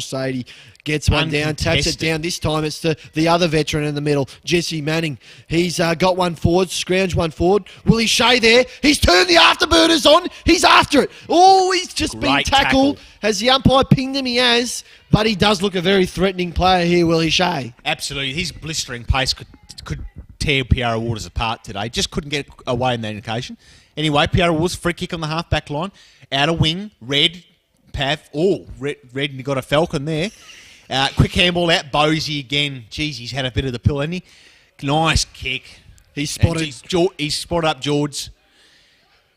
Sadie gets one down, taps it down. This time it's the other veteran in the middle, Jesse Manning. He's got one forward, scrounged one forward. Willie Shea there. He's turned the afterburners on. He's after it. Oh, he's just been tackled. Has the umpire pinged him? He has. But he does look a very threatening player here, Willie Shea. Absolutely. His blistering pace could tear Piara Waters apart today. Just couldn't get away in that occasion. Anyway, Piara Waters, free kick on the half-back line. Out of wing, Red. Pav. Oh, Red, and you got a Falcon there. Quick handball out. Bosey again. Jeez, he's had a bit of the pill, hasn't he? Nice kick. He's spotted. He's spotted up George.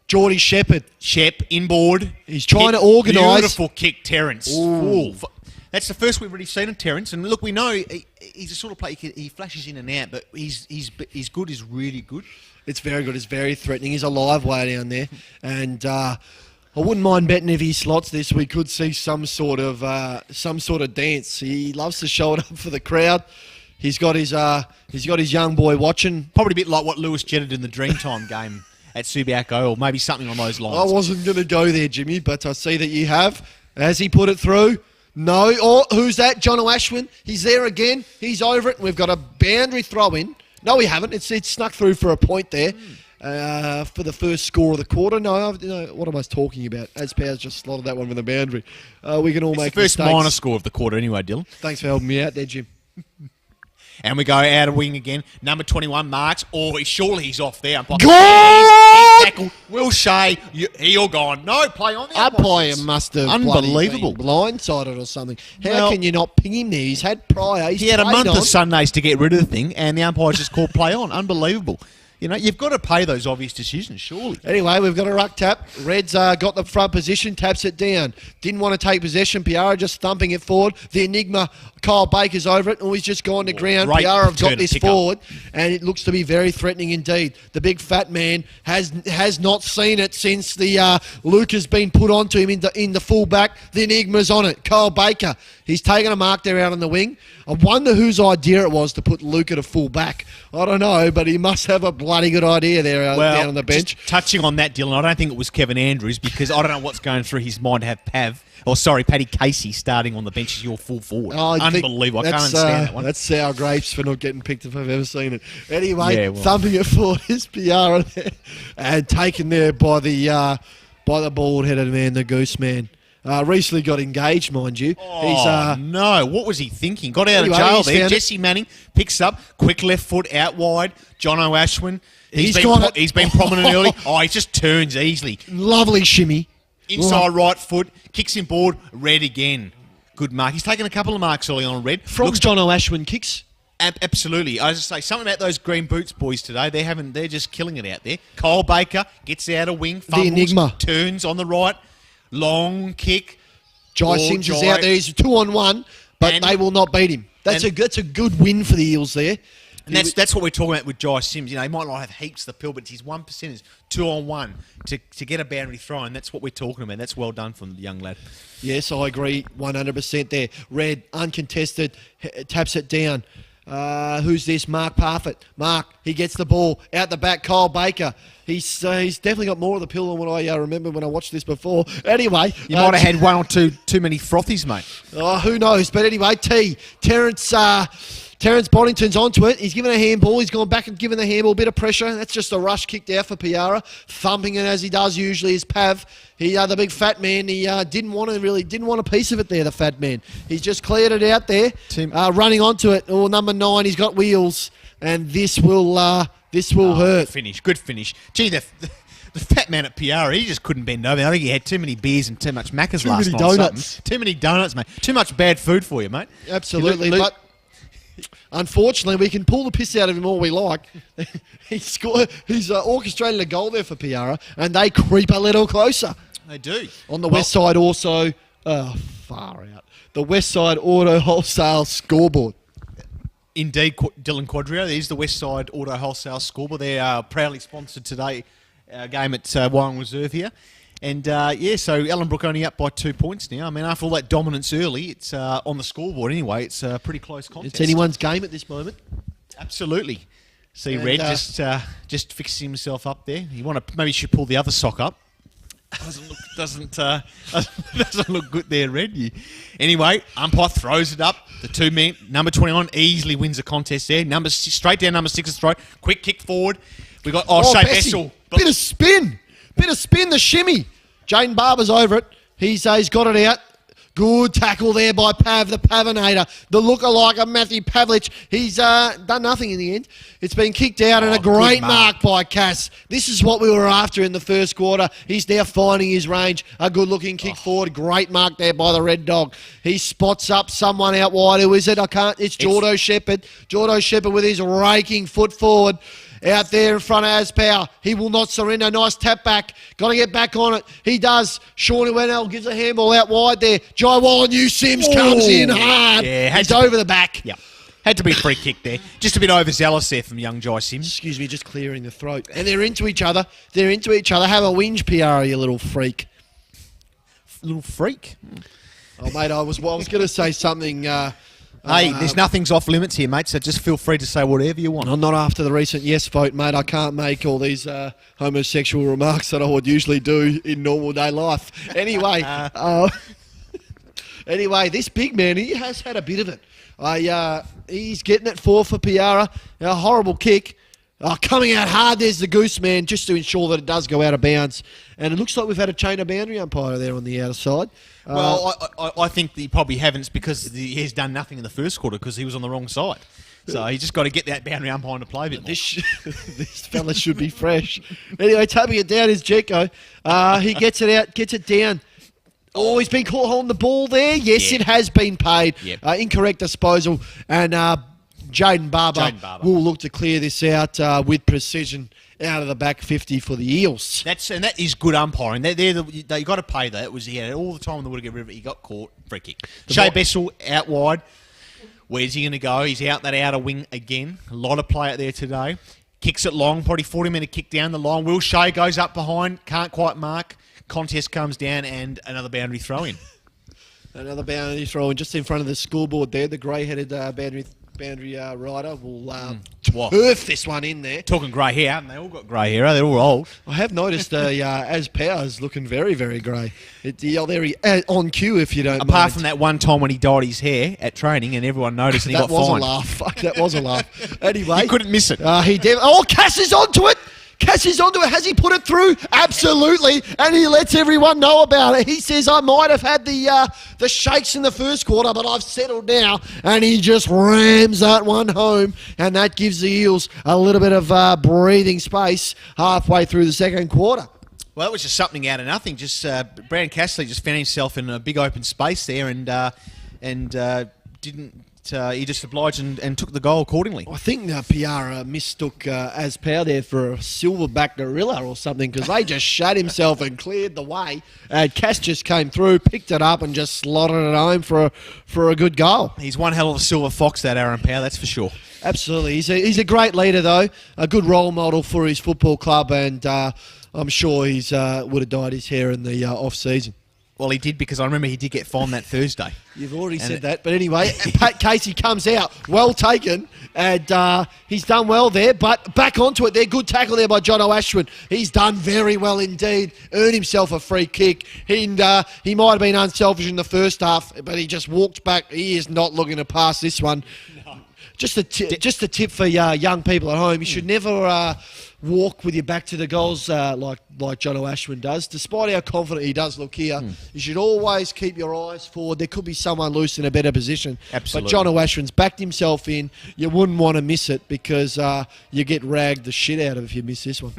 Geordie Shepherd. Shep, inboard. He's trying to organise. Beautiful kick, Terrence. Ooh. That's the first we've really seen of Terrence. And look, we know he's a sort of player, he flashes in and out, but he's good, he's really good. It's very good. It's very threatening. He's a live way down there. And I wouldn't mind betting if he slots this, we could see some sort of dance. He loves to show it up for the crowd. He's got his young boy watching. Probably a bit like what Lewis jetted in the Dreamtime game at Subiaco, or maybe something on those lines. I wasn't going to go there, Jimmy, but I see that you have. Has he put it through? No. Oh, who's that? John O'Ashwin. He's there again. He's over it. And we've got a boundary throw in. No, we haven't. It's snuck through for a point there. For the first score of the quarter. No, what am I talking about? Aspow's just slotted that one with the boundary. We can all make the first mistakes. minor score of the quarter anyway, Dylan. Thanks for helping me out there, Jim. And we go out of wing again. Number 21 marks. Oh, surely he's off there. Gone! Tackle. Will Shea, you're gone. No, play on the umpire must have unbelievable blindsided or something. How can you not ping him there? He's had prior. He had a month of Sundays to get rid of the thing, and the umpire just called play on. Unbelievable. You know, you've got to pay those obvious decisions, surely. Anyway, we've got a ruck tap. Red's got the front position, taps it down. Didn't want to take possession. Piara just thumping it forward. The Enigma, Kyle Baker's over it. Oh, he's just gone to ground. Piara have got this forward, and it looks to be very threatening indeed. The big fat man has not seen it since the Luke has been put onto him in the full-back. The Enigma's on it. Kyle Baker, he's taken a mark there out on the wing. I wonder whose idea it was to put Luke at a full-back. I don't know, but he must have a bloody good idea there down on the bench. Just touching on that, Dylan, I don't think it was Kevin Andrews, because I don't know what's going through his mind to have Paddy Casey starting on the bench as your full forward. Unbelievable. I can't understand that one. That's sour grapes for not getting picked if I've ever seen it. Anyway, thumping it forward is Piara there, and taken there by the bald-headed man, the goose man. Recently got engaged, mind you. No. What was he thinking? Got out of jail there. Jesse Manning picks up. Quick left foot out wide. John O'Ashwin. He's been prominent early. Oh, he just turns easily. Lovely shimmy. Inside right foot. Kicks him board. Red again. Good mark. He's taken a couple of marks early on, Red. From John O'Ashwin kicks. Absolutely. I just say something about those green boots boys today. They're just killing it out there. Kyle Baker gets out of wing. Fumbles, the Enigma. Turns on the right. Long kick. Jai Sims is out there. He's 2-on-1, but they will not beat him. That's a good win for the Eels there. And that's what we're talking about with Jai Sims. You know, he might not have heaps of the pill, but his 1% is 2-on-1 to get a boundary throw, and that's what we're talking about. That's well done from the young lad. Yes, I agree 100% there. Red, uncontested, taps it down. Who's this? Mark Parfitt. Mark, he gets the ball out the back. Kyle Baker. He's definitely got more of the pill than what I remember when I watched this before. Anyway, you might have had one or two too many frothies, mate. Oh, who knows? But anyway, Terrence Boddington's onto it. He's given a handball. He's gone back and given the handball a bit of pressure. That's just a rush kicked out for Piara. Thumping it as he does usually is Pav. The big fat man. He didn't want a piece of it there, the fat man. He's just cleared it out there. Running onto it. Oh, number 9, he's got wheels. And this will hurt. Good finish. Gee, the fat man at Piara, he just couldn't bend over. I think he had too many beers and too much Maccas last night. Too many donuts, mate. Too much bad food for you, mate. Absolutely, but unfortunately, we can pull the piss out of him all we like. He's orchestrated a goal there for Piara, and they creep a little closer. They do. On the west side also, far out. The West Side Auto Wholesale scoreboard. Indeed, Dylan Quadrio. There's the West Side Auto Wholesale scoreboard. They are proudly sponsored today, our game at Wyong Reserve here. And, so Ellenbrook only up by 2 points now. I mean, after all that dominance early, it's on the scoreboard anyway. It's a pretty close contest. It's anyone's game at this moment. Absolutely. See Red just fixing himself up there. Maybe should pull the other sock up. doesn't look good there, Red. Anyway, umpire throws it up. The 2 men, number 21 easily wins the contest there. Straight down number 6's throat. Quick kick forward. We got Shea Bessel. Bit of spin. The shimmy. Jaden Barber's over it. He's got it out. Good tackle there by Pav, the Pavinator, the lookalike of Matthew Pavlich. He's done nothing in the end. It's been kicked out and a great mark by Cass. This is what we were after in the first quarter. He's now finding his range. A good-looking kick forward. Great mark there by the Red Dog. He spots up someone out wide. Who is it? It's Jordo Shepherd. Jordo Shepherd with his raking foot forward. Out there in front of Aspow. He will not surrender. Nice tap back. Got to get back on it. He does. Shawnee Wennell gives a handball out wide there. Jai Wallen, Sims comes in hard. Yeah, he's over the back. Yeah. Had to be a free kick there. Just a bit overzealous there from young Jai Sims. Excuse me, just clearing the throat. And they're into each other. Have a whinge, Piara, you little freak. Little freak? Oh, mate, I was going to say something... Hey, there's nothing's off limits here, mate, so just feel free to say whatever you want. I'm not after the recent yes vote, mate. I can't make all these homosexual remarks that I would usually do in normal day life. Anyway, this big man, he has had a bit of it. He's getting it for Piara. A horrible kick. Coming out hard, there's the Goose Man, just to ensure that it does go out of bounds. And it looks like we've had a chain of boundary umpire there on the outer side. Well, I think that you probably haven't because he's done nothing in the first quarter because he was on the wrong side. So he just got to get that boundary umpire to play a bit more. This fella should be fresh. Anyway, tapping it down is Jeko. He gets it out, gets it down. Oh, he's been caught holding the ball there. Yes, it has been paid. Yep. Incorrect disposal. And Jaden Barber will look to clear this out with precision out of the back 50 for the Eels. That is good umpiring. They got to pay that. He had all the time in the world to get rid of it. He got caught. Free kick. Shea Bessel out wide. Where's he going to go? He's out that outer wing again. A lot of play out there today. Kicks it long. Probably 40-metre kick down the line. Will Shea goes up behind. Can't quite mark. Contest comes down and another boundary throw in. Another boundary throw in just in front of the scoreboard there. The grey-headed boundary rider will turf this one in there. Talking grey hair, haven't they all got grey hair? They're all old. I have noticed as Powers looking very, very grey. On cue, if you don't Apart mind. from that one time when he dyed his hair at training and everyone noticed and he got fined. That was a laugh. Fuck, that was a laugh. Anyway. You couldn't miss it. Cass is onto it. Has he put it through? Absolutely. And he lets everyone know about it. He says, I might have had the shakes in the first quarter, but I've settled now. And he just rams that one home. And that gives the Eels a little bit of breathing space halfway through the second quarter. Well, it was just something out of nothing. Just Brandon Castley just found himself in a big open space there and didn't... he just obliged and took the goal accordingly. I think Piara mistook Aspow there for a silverback gorilla or something because they just shut himself and cleared the way. And Cass just came through, picked it up and just slotted it home for a good goal. He's one hell of a silver fox, that Aaron Power, that's for sure. Absolutely. He's a great leader, though. A good role model for his football club and I'm sure he's would have dyed his hair in the off-season. Well, he did because I remember he did get fined that Thursday. You've already said that. But anyway, Pat Casey comes out. Well taken. And he's done well there. But back onto it there. Good tackle there by Jono Ashwin. He's done very well indeed. Earned himself a free kick. He might have been unselfish in the first half, but he just walked back. He is not looking to pass this one. No. Just a tip for young people at home. You should never... walk with your back to the goals like Jono Ashwin does. Despite how confident he does look here, you should always keep your eyes forward. There could be someone loose in a better position. Absolutely. But Jono Ashwin's backed himself in. You wouldn't want to miss it because you get ragged the shit out of if you miss this one.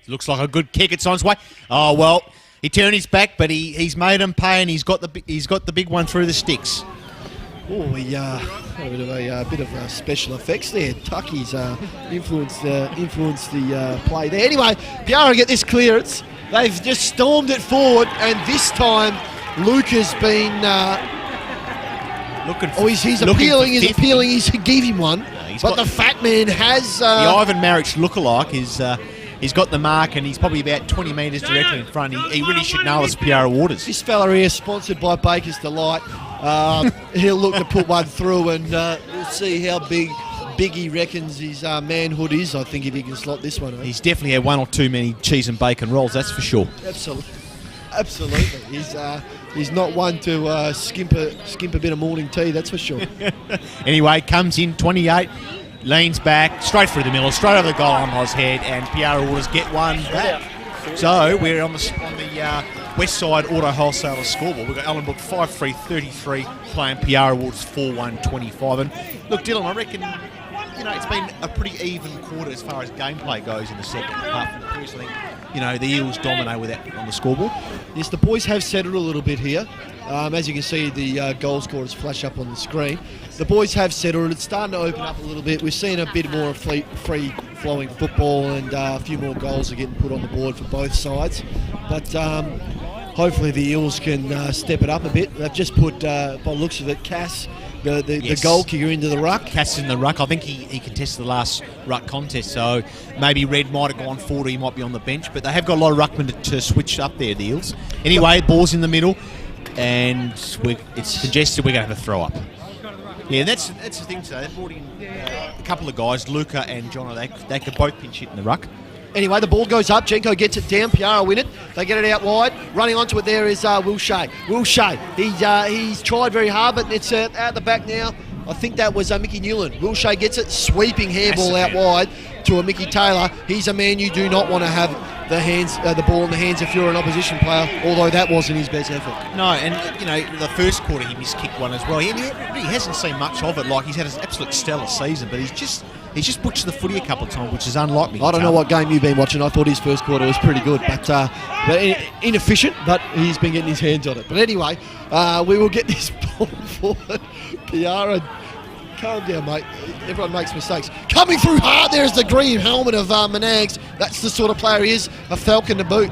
Looks like a good kick. It's on its way. Oh, well, he turned his back, but he's made him pay and he's got the big one through the sticks. Oh, we had a bit of special effects there. Tucky's influenced the play there. Anyway, Piara get this clearance. They've just stormed it forward, and this time Luke has been looking. He's appealing. He's appealing. He's gave him one, but the fat man has the Ivan Maric lookalike is. He's got the mark and he's probably about 20 metres directly in front. He really should know it's Piara Waters. This fella here is sponsored by Baker's Delight. He'll look to put one through and we'll see how big big he reckons his manhood is, I think, if he can slot this one. He's definitely had one or too many cheese and bacon rolls, that's for sure. Absolutely. He's not one to skimp a bit of morning tea, that's for sure. Anyway, comes in 28, leans back, straight through the middle, straight over the goal on Oz head, and Piara Waters get one back. So we're on the West Side Auto Wholesaler scoreboard. We've got Ellenbrook 5-3-33 playing Piara Waters 4-1-25. And look, Dylan, I reckon it's been a pretty even quarter as far as gameplay goes in the second. Apart from the first, I think the Eels dominate with that on the scoreboard. Yes, the boys have settled a little bit here. As you can see, the goal scorers flash up on the screen. The boys have settled. It's starting to open up a little bit. We're seeing a bit more free-flowing football, and a few more goals are getting put on the board for both sides. But hopefully the Eels can step it up a bit. They've just put, by the looks of it, Cass, the goal kicker, into the ruck. Cass in the ruck. I think he contested the last ruck contest, so maybe Red might have gone forward, or he might be on the bench. But they have got a lot of ruckmen to switch up there, the Eels. Anyway, ball's in the middle, and it's suggested we're going to have a throw up. Yeah, that's the thing today. They brought in a couple of guys, Luca and Jono. They could both pinch hit in the ruck. Anyway, the ball goes up. Jenko gets it down. Piara win it. They get it out wide. Running onto it there is Will Shea. Will Shea. He's tried very hard, but it's out the back now. I think that was Mickey Newland. Will Shea gets it. Sweeping handball out wide to a Mickey Taylor. He's a man you do not want to have the ball in the hands if you're an opposition player, although that wasn't his best effort. No, and the first quarter he missed kicked one as well. He hasn't seen much of it. Like, he's had an absolute stellar season, but he's just butchered the footy a couple of times, which is unlike me. I don't know what game you've been watching. I thought his first quarter was pretty good, but inefficient, but he's been getting his hands on it. But anyway, we will get this ball forward. Piara, calm down, mate. Everyone makes mistakes. Coming through hard, there's the green helmet of Manags. That's the sort of player he is, a Falcon to boot,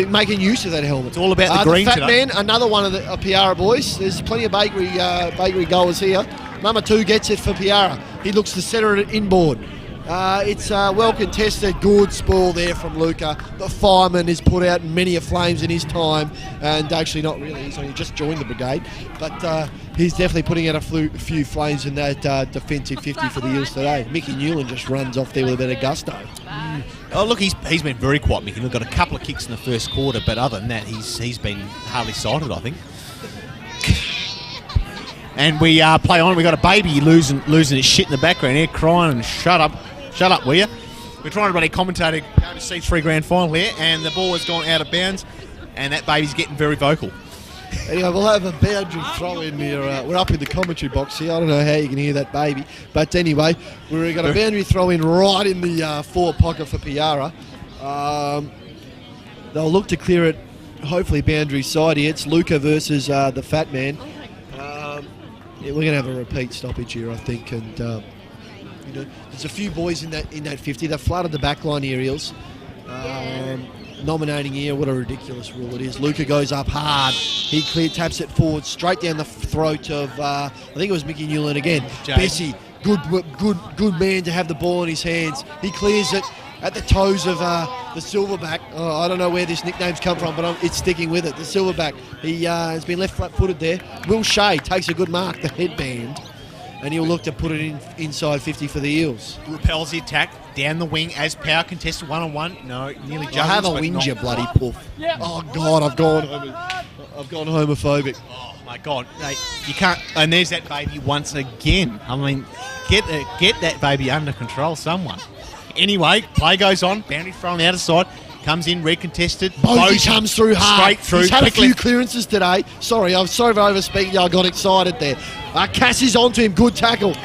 making use of that helmet. It's all about the green Fat today. Man, another one of the Piara boys. There's plenty of bakery goers here. Number 2 gets it for Piara. He looks to center it inboard. It's well contested. Good spoil there from Luca. The fireman has put out many a flames in his time, and actually not really. He's only just joined the brigade, but he's definitely putting out a few flames in that defensive 50 for the Eels today. Mickey Newland just runs off there with a bit of gusto. Oh, look, he's been very quiet, Mickey. We've got a couple of kicks in the first quarter, but other than that, he's been hardly sighted, I think. And we play on. We got a baby losing his shit in the background here, crying and shut up, will you? We're trying to run a commentator going to see $3 grand final here, and the ball has gone out of bounds, and that baby's getting very vocal. Anyway, we'll have a boundary throw in here. We're up in the commentary box here. I don't know how you can hear that baby, but anyway, we've got a boundary throw in right in the forward pocket for Piara. They'll look to clear it. Hopefully, boundary side here. It's Luca versus the Fat Man. We're going to have a repeat stoppage here, I think, and there's a few boys in that 50. They've flooded the back line here, Eels. Nominating here, what a ridiculous rule it is. Luca goes up hard. He taps it forward, straight down the throat of, I think it was Mickey Newland again. Bessie, good man to have the ball in his hands. He clears it at the toes of the Silverback. I don't know where this nickname's come from, but it's sticking with it. The Silverback. He has been left flat-footed there. Will Shea takes a good mark, the headband, and he'll look to put it inside 50 for the Eels. Repels the attack down the wing as Power contested one-on-one. No, nearly jumped. Have a whinge, you bloody poof. Oh God, I've gone homophobic. Oh my God, mate, you can't. And there's that baby once again. I mean, get that baby under control, someone. Anyway, play goes on. Boundary thrown out of side. Comes in, recontested. Bosey comes through hard. Straight through. He's had a few clearances today. Sorry for overspeaking. I got excited there. Cass is onto him. Good tackle.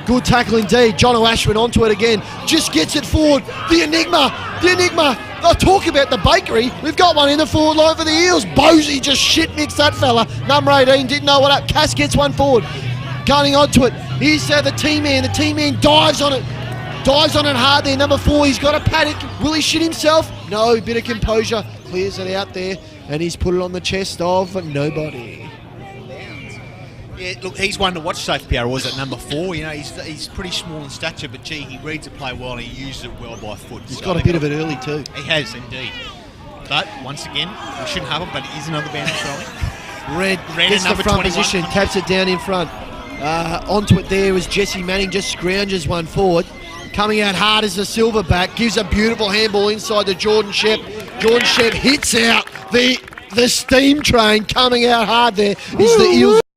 Good tackle indeed. Jono Ashwin onto it again. Just gets it forward. The Enigma. They'll talk about the bakery. We've got one in the forward line for the Eels. Bosey just shit-mixed that fella. Number 18 didn't know what up. Cass gets one forward. Going onto it. Here's the T-Man. The T-Man dives on it. Dives on it hard there. Number 4, he's got a panic. Will he shit himself? No, bit of composure. Clears it out there, and he's put it on the chest of nobody. Yeah, look, he's one to watch so for Piara, was at number 4. He's pretty small in stature, but gee, he reads the play well and he uses it well by foot. He's got a bit of it early too. He has indeed. But once again, we shouldn't have him, but it is another boundary throwing. Red gets the front 21. Position, taps it down in front. Onto it there was Jesse Manning, just scrounges one forward. Coming out hard as the Silverback, gives a beautiful handball inside to Jordan Shep. Jordan Shep hits out the steam train. Coming out hard there is the Eels.